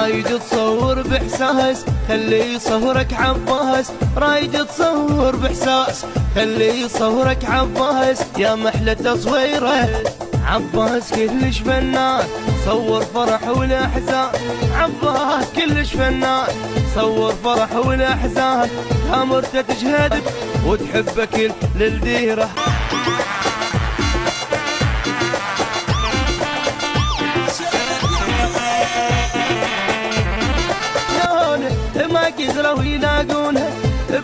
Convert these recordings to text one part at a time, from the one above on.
رايد تصور باحساس خلي صورك عباس، رايد تصور باحساس خلي صورك عباس، يا محلى تصويره عباس كلش فنان، صور فرح والاحزان عباس كلش فنان، صور فرح والاحزان، يا مرته تجهدك وتحبك للديره. ما قدروا يلاقونها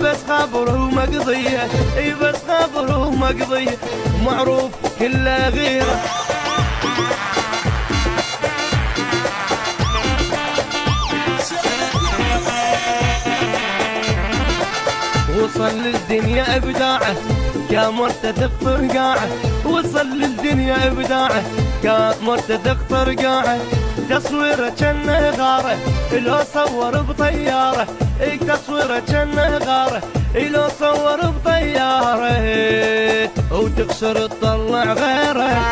بس خبره مقضيه، اي بس خبره مقضيه، معروف كله غيره. وصل للدنيا ابداعه يا مرته تخطر قاعه، وصل للدنيا ابداعه يا مرته تخطر قاعه، تصويره جنه غاره لو صور بطياره، اي تصويره جنه غاره لو صور بطياره، وتخسر تطلع غيره.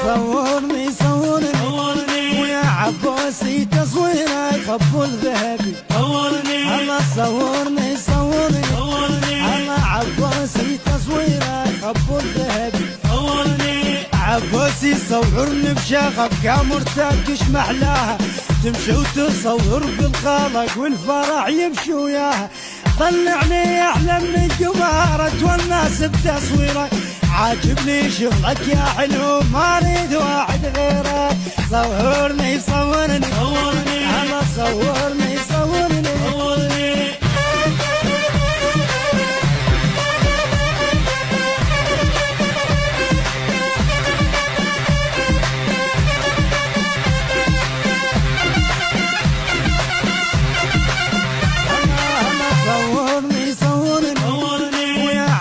صورني صورني ويا عباسي تصويره يخبوا الذهبي، صورني الله صورني صورني الله عباسي تصويره يخبوا الذهبي، صورني عباسي صورني بشغف كامرتك محلاها، تمشي وتصور بالخلق والفرح يمشي وياها، طلعني احلى من الجمهرة والناس بتصويرك، عاجبني شغلك يا حلو ما اريد واحد غيرك، صورني صورني الله صورني صورني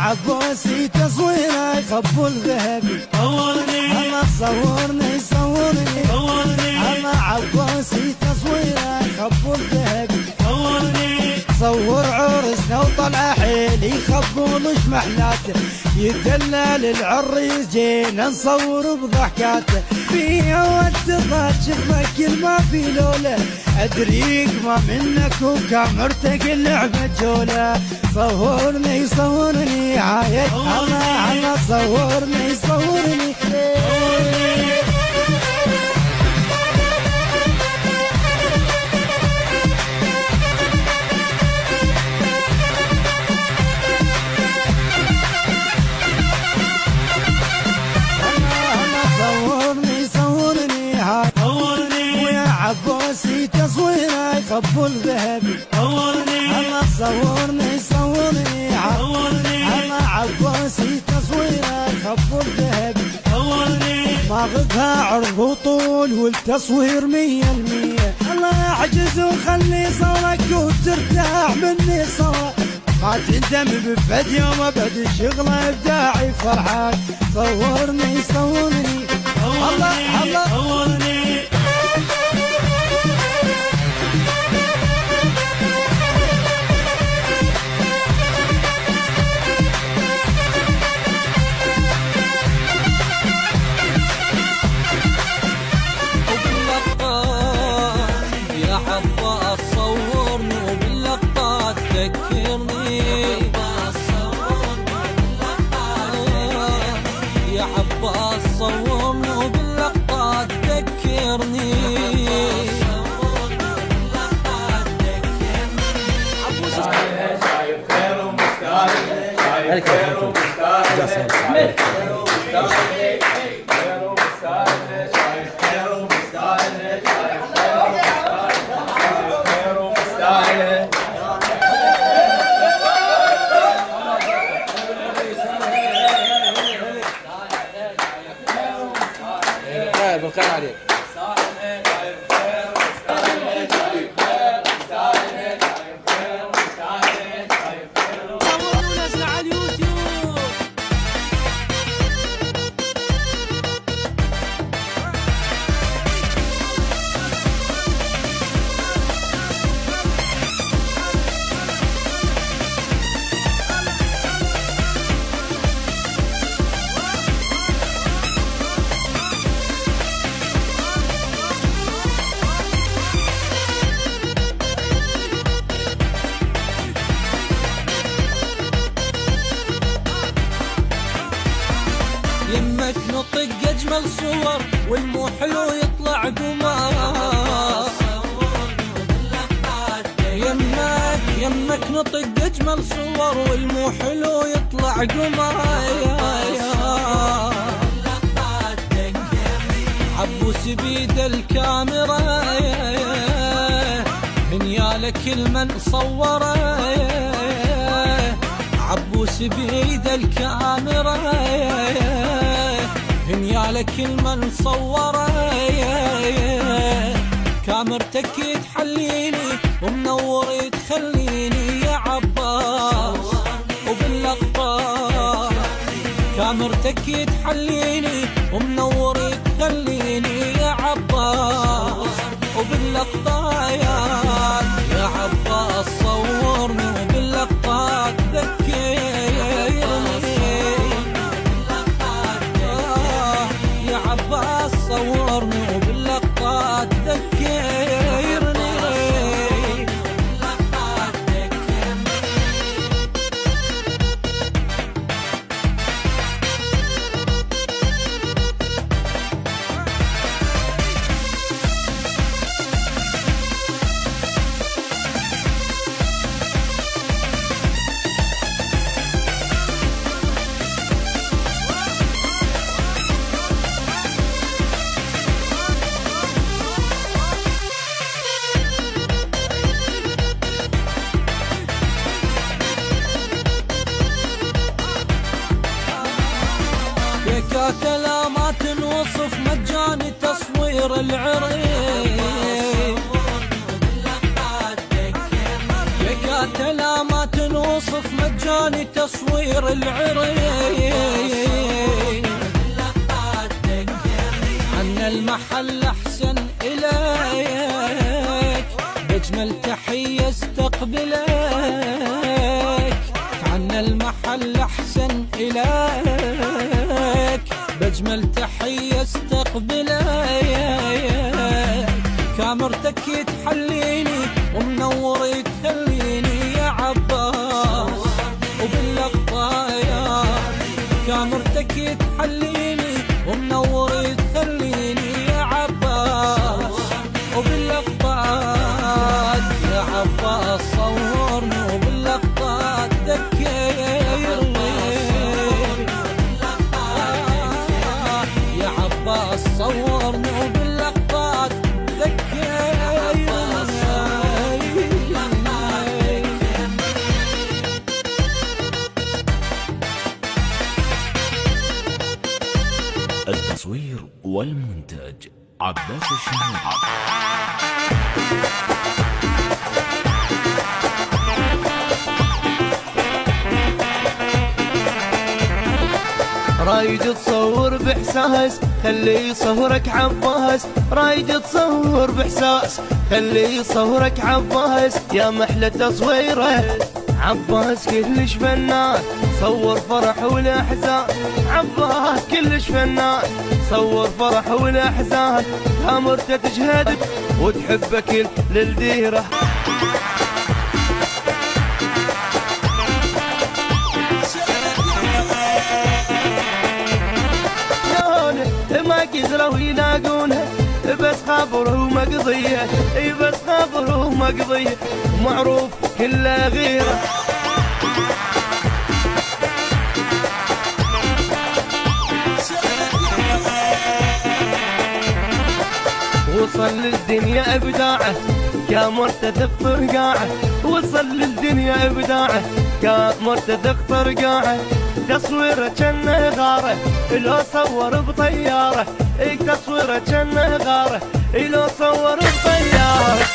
عباسي تصويره يخبوا الذهبي، الله صورني صورني الله عباسي تصويره يخبوا الذهبي، صور عرسنا وطلع حيل يخبوا لش محلاته، يدلل العريس جينا نصور بضحكاته، فيها واتضح شفك ما في لوله، ادريك ما منك وكامرتك اللعبه جوله، صورني صورني عايد الله الله صورني صورني عباسي تصويره يخبوا الذهبي، الله صورني صورني الله عباسي تصويره يخبوا الذهبي، ماخذها عرض وطول والتصوير 100%، الله اعجز وخلي صورك وترتاح مني صورك، ما تندم بفد يوم ابد الشغل ابداعي فرحان، صورني صورني الله الله صورني. يا عباس صورني وباللقطات ذكرني، شايف خير ومستاهل، شايف خير ومستاهل، خير ومستاهل، خير ومستاهل، شايف خير ومستاهل، شايف خير ومستاهل. بالخير عليك. اجمل صور والمو حلو يطلع قمر. عبوس بيد الكاميرا من يالك المن صوره. عبوس بيد الكاميرا من يالك المن صوره. كاميرتك تحليني ومنور تخليني يا عباس وباللقطات. كاميرتك تحليني ومنور تخليني يا عباس وباللقطات. يا عباس صورني وباللقطات ذكرني. يا عباس صورني وباللقطات ذكرني. لا ما تنوصف مجاني تصوير العريس. لا ما تنوصف مجاني تصوير العريس. عنا المحل احسن اليك بجمل تحية استقبلك. عنا المحل احسن اليك بجمل تحية استقبلك. كاميرتك تحليني ومنور تخليني يا عباس وباللقطات. كاميرتك تحليني ومنور تخليني يا عباس وباللقطات. يا عباس صورني وباللقطات ذكرني. يا عباس صورني وباللقطات ذكرني. التصوير والمونتاج عباس الشهاب. رايد تصور باحساس خلي يصورك عباس. رايد تصور باحساس خلي يصورك عباس. يا محلى تصويره عباس كلش فنان صور فرح والاحزان. عباس كلش فنان صور فرح والاحزان. كاميرته تجهدك وتحبك للديره. ما قدروا يلاقونها بس خبره مقضيه. اي بس خبره مقضيه ومعروف كله غيره. وصل للدنيا ابداعه كاميرته تخطر قاعه. وصل للدنيا ابداعه كاميرته تخطر قاعه. تصويره جنه غاره لو صور بطياره. اي تصويره جنه غاره لو صور بطياره.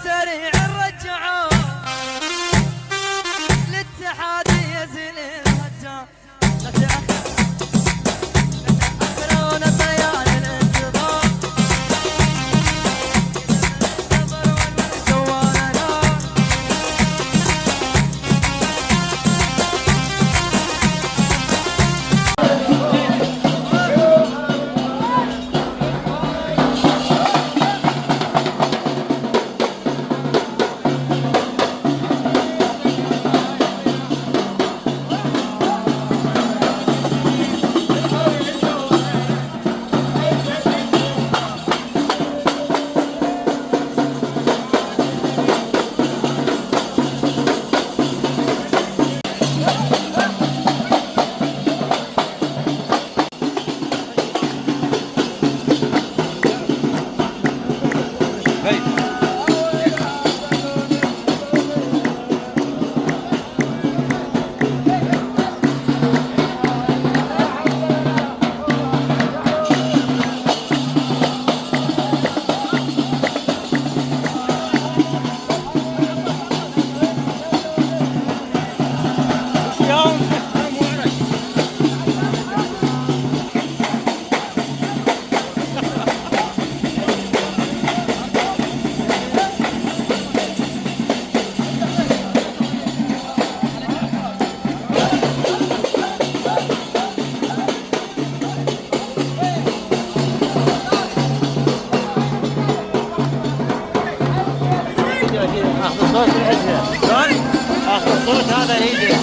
سريع الرجعوا الاتحاد يزيل الهجان لا تأخرون طيان الانتظار الصبر والجوال نار اخذ صوت العزة. اخذ صوت هذا هيدا.